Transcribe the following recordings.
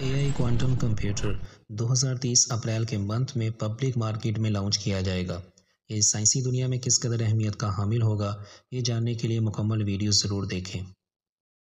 AI quantum computer 2030 अप्रैल के month में public market में लॉन्च किया जाएगा। ये साइंसी दुनिया में किस कदर अहमियत का हामिल होगा, ये जानने के लिए मुकम्मल वीडियो ज़रूर देखें।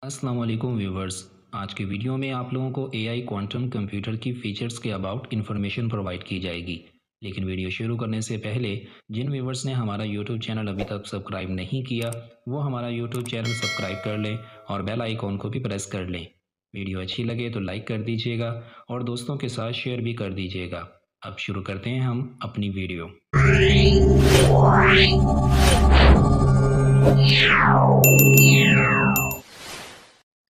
अस्सलाम वालेकुम व्यूवर्स, आज के वीडियो में आप लोगों को एआई क्वांटम कंप्यूटर की फीचर्स के अबाउट इन्फॉर्मेशन प्रोवाइड की जाएगी। लेकिन वीडियो शुरू करने से पहले जिन व्यूवर्स ने हमारा यूट्यूब चैनल अभी तक सब्सक्राइब नहीं किया, वो हमारा यूट्यूब चैनल सब्सक्राइब कर लें और बेल आइकॉन को भी प्रेस कर लें। वीडियो अच्छी लगे तो लाइक कर दीजिएगा और दोस्तों के साथ शेयर भी कर दीजिएगा। अब शुरू करते हैं हम अपनी वीडियो।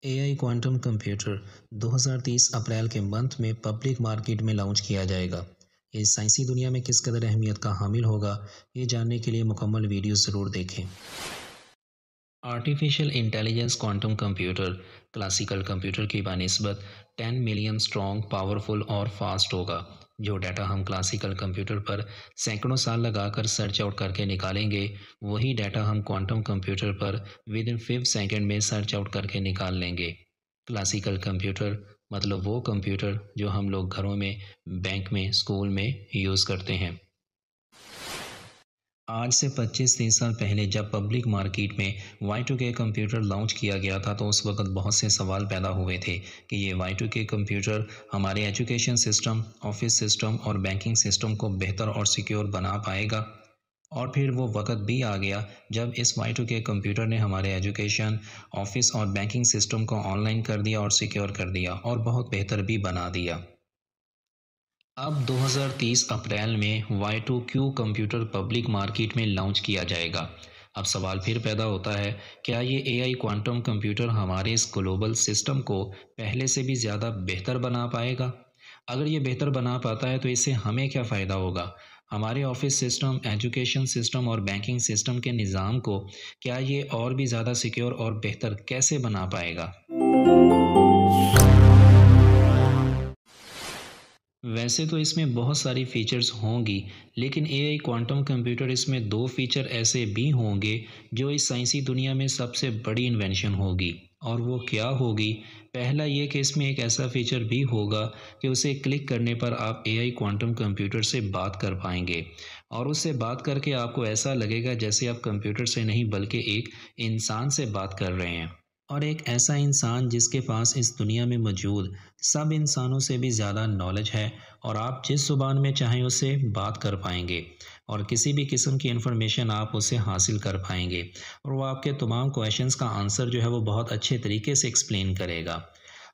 एआई क्वांटम कंप्यूटर 2030 अप्रैल के मंथ में पब्लिक मार्केट में लॉन्च किया जाएगा। ये साइंसी दुनिया में किस कदर अहमियत का हामिल होगा, ये जानने के लिए मुकम्मल वीडियो ज़रूर देखें। Artificial intelligence quantum computer classical computer की बनिस्बत 10 मिलियन स्ट्रॉन्ग, पावरफुल और फास्ट होगा। जो डाटा हम क्लासिकल कंप्यूटर पर सैकड़ों साल लगाकर सर्च आउट करके निकालेंगे, वही डाटा हम क्वांटम कंप्यूटर पर विद इन 5 सेकंड में सर्च आउट करके निकाल लेंगे। क्लासिकल कंप्यूटर मतलब वो कंप्यूटर जो हम लोग घरों में, बैंक में, स्कूल में यूज़ करते हैं। आज से 25-30 साल पहले जब पब्लिक मार्केट में Y2K कंप्यूटर लॉन्च किया गया था, तो उस वक्त बहुत से सवाल पैदा हुए थे कि ये Y2K कंप्यूटर हमारे एजुकेशन सिस्टम, ऑफिस सिस्टम और बैंकिंग सिस्टम को बेहतर और सिक्योर बना पाएगा। और फिर वो वक्त भी आ गया जब इस Y2K कंप्यूटर ने हमारे एजुकेशन, ऑफिस और बैंकिंग सिस्टम को ऑनलाइन कर दिया और सिक्योर कर दिया और बहुत बेहतर भी बना दिया। अब 2030 अप्रैल में Y2Q कंप्यूटर पब्लिक मार्केट में लॉन्च किया जाएगा। अब सवाल फिर पैदा होता है, क्या ये एआई क्वांटम कंप्यूटर हमारे इस ग्लोबल सिस्टम को पहले से भी ज़्यादा बेहतर बना पाएगा? अगर ये बेहतर बना पाता है तो इससे हमें क्या फ़ायदा होगा? हमारे ऑफिस सिस्टम, एजुकेशन सिस्टम और बैंकिंग सिस्टम के निज़ाम को क्या ये और भी ज़्यादा सिक्योर और बेहतर कैसे बना पाएगा? वैसे तो इसमें बहुत सारी फीचर्स होंगी, लेकिन एआई क्वांटम कंप्यूटर इसमें दो फीचर ऐसे भी होंगे जो इस साइंसी दुनिया में सबसे बड़ी इन्वेंशन होगी। और वो क्या होगी? पहला ये कि इसमें एक ऐसा फीचर भी होगा कि उसे क्लिक करने पर आप एआई क्वांटम कंप्यूटर से बात कर पाएंगे और उससे बात करके आपको ऐसा लगेगा जैसे आप कंप्यूटर से नहीं बल्कि एक इंसान से बात कर रहे हैं। और एक ऐसा इंसान जिसके पास इस दुनिया में मौजूद सब इंसानों से भी ज़्यादा नॉलेज है और आप जिस ज़ुबान में चाहें उससे बात कर पाएंगे और किसी भी किस्म की इन्फॉर्मेशन आप उससे हासिल कर पाएंगे और वो आपके तमाम क्वेश्चंस का आंसर जो है वो बहुत अच्छे तरीके से एक्सप्लेन करेगा।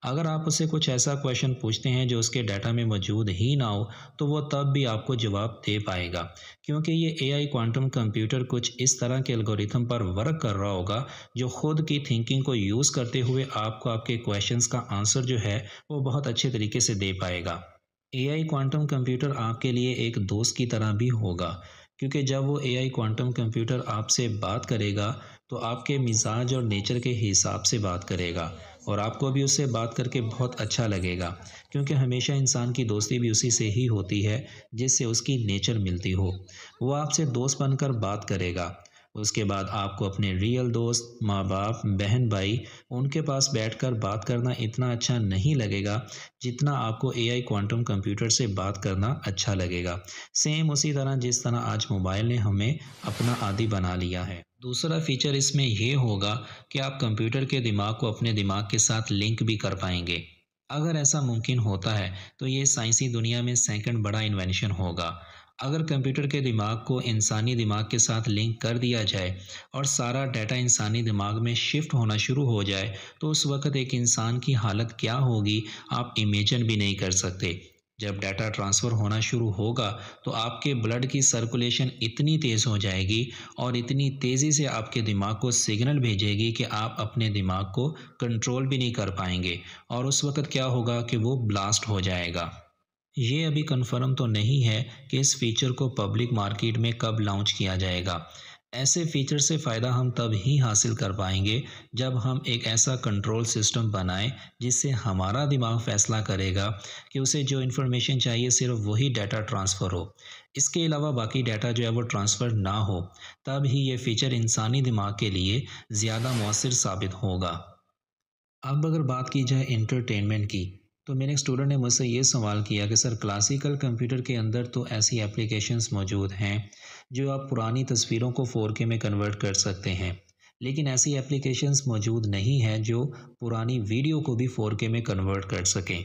अगर आप उससे कुछ ऐसा क्वेश्चन पूछते हैं जो उसके डाटा में मौजूद ही ना हो, तो वो तब भी आपको जवाब दे पाएगा, क्योंकि ये एआई क्वांटम कंप्यूटर कुछ इस तरह के एल्गोरिथम पर वर्क कर रहा होगा जो खुद की थिंकिंग को यूज़ करते हुए आपको आपके क्वेश्चंस का आंसर जो है वो बहुत अच्छे तरीके से दे पाएगा। एआई क्वांटम कंप्यूटर आपके लिए एक दोस्त की तरह भी होगा, क्योंकि जब वो एआई क्वांटम कंप्यूटर आपसे बात करेगा तो आपके मिजाज और नेचर के हिसाब से बात करेगा और आपको भी उससे बात करके बहुत अच्छा लगेगा, क्योंकि हमेशा इंसान की दोस्ती भी उसी से ही होती है जिससे उसकी नेचर मिलती हो। वो आपसे दोस्त बनकर बात करेगा। उसके बाद आपको अपने रियल दोस्त, माँ बाप, बहन भाई, उनके पास बैठकर बात करना इतना अच्छा नहीं लगेगा जितना आपको एआई क्वांटम कंप्यूटर से बात करना अच्छा लगेगा। सेम उसी तरह जिस तरह आज मोबाइल ने हमें अपना आदी बना लिया है। दूसरा फीचर इसमें यह होगा कि आप कंप्यूटर के दिमाग को अपने दिमाग के साथ लिंक भी कर पाएंगे। अगर ऐसा मुमकिन होता है तो ये साइंसी दुनिया में सेकंड बड़ा इन्वेंशन होगा। अगर कंप्यूटर के दिमाग को इंसानी दिमाग के साथ लिंक कर दिया जाए और सारा डाटा इंसानी दिमाग में शिफ्ट होना शुरू हो जाए, तो उस वक्त एक इंसान की हालत क्या होगी आप इमेजिन भी नहीं कर सकते। जब डाटा ट्रांसफ़र होना शुरू होगा तो आपके ब्लड की सर्कुलेशन इतनी तेज़ हो जाएगी और इतनी तेज़ी से आपके दिमाग को सिग्नल भेजेगी कि आप अपने दिमाग को कंट्रोल भी नहीं कर पाएंगे और उस वक्त क्या होगा कि वो ब्लास्ट हो जाएगा। ये अभी कंफर्म तो नहीं है कि इस फीचर को पब्लिक मार्केट में कब लॉन्च किया जाएगा। ऐसे फीचर से फ़ायदा हम तब ही हासिल कर पाएंगे जब हम एक ऐसा कंट्रोल सिस्टम बनाएं जिससे हमारा दिमाग फ़ैसला करेगा कि उसे जो इन्फॉर्मेशन चाहिए सिर्फ वही डाटा ट्रांसफ़र हो, इसके अलावा बाकी डाटा जो है वो ट्रांसफ़र ना हो। तब ही ये फ़ीचर इंसानी दिमाग के लिए ज़्यादा मौसर साबित होगा। अब अगर बात की जाए एंटरटेनमेंट की, तो मेरे एक स्टूडेंट ने मुझसे ये सवाल किया कि सर क्लासिकल कंप्यूटर के अंदर तो ऐसी एप्लीकेशंस मौजूद हैं जो आप पुरानी तस्वीरों को 4K में कन्वर्ट कर सकते हैं, लेकिन ऐसी एप्लीकेशंस मौजूद नहीं है जो पुरानी वीडियो को भी 4K में कन्वर्ट कर सकें।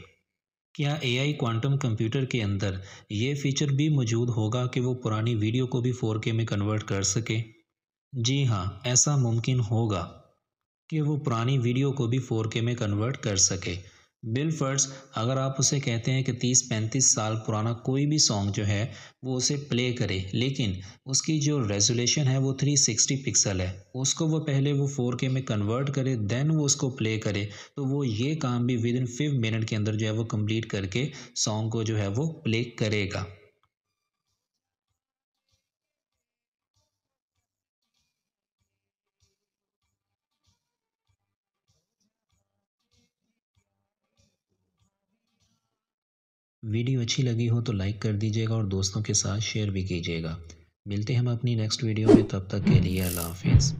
क्या एआई क्वांटम कंप्यूटर के अंदर ये फीचर भी मौजूद होगा कि वो पुरानी वीडियो को भी 4K में कन्वर्ट कर सके? जी हाँ, ऐसा मुमकिन होगा कि वो पुरानी वीडियो को भी 4K में कन्वर्ट कर सके। बिलफर्स, अगर आप उसे कहते हैं कि 30-35 साल पुराना कोई भी सॉन्ग जो है वो उसे प्ले करे, लेकिन उसकी जो रेजोल्यूशन है वो 360 पिक्सल है, उसको वो पहले वो 4K में कन्वर्ट करे देन वो उसको प्ले करे, तो वो ये काम भी विद इन 5 मिनट के अंदर जो है वो कंप्लीट करके सॉन्ग को जो है वो प्ले करेगा। वीडियो अच्छी लगी हो तो लाइक कर दीजिएगा और दोस्तों के साथ शेयर भी कीजिएगा। मिलते हैं हम अपनी नेक्स्ट वीडियो में, तब तक के लिए अल्लाह हाफिज़।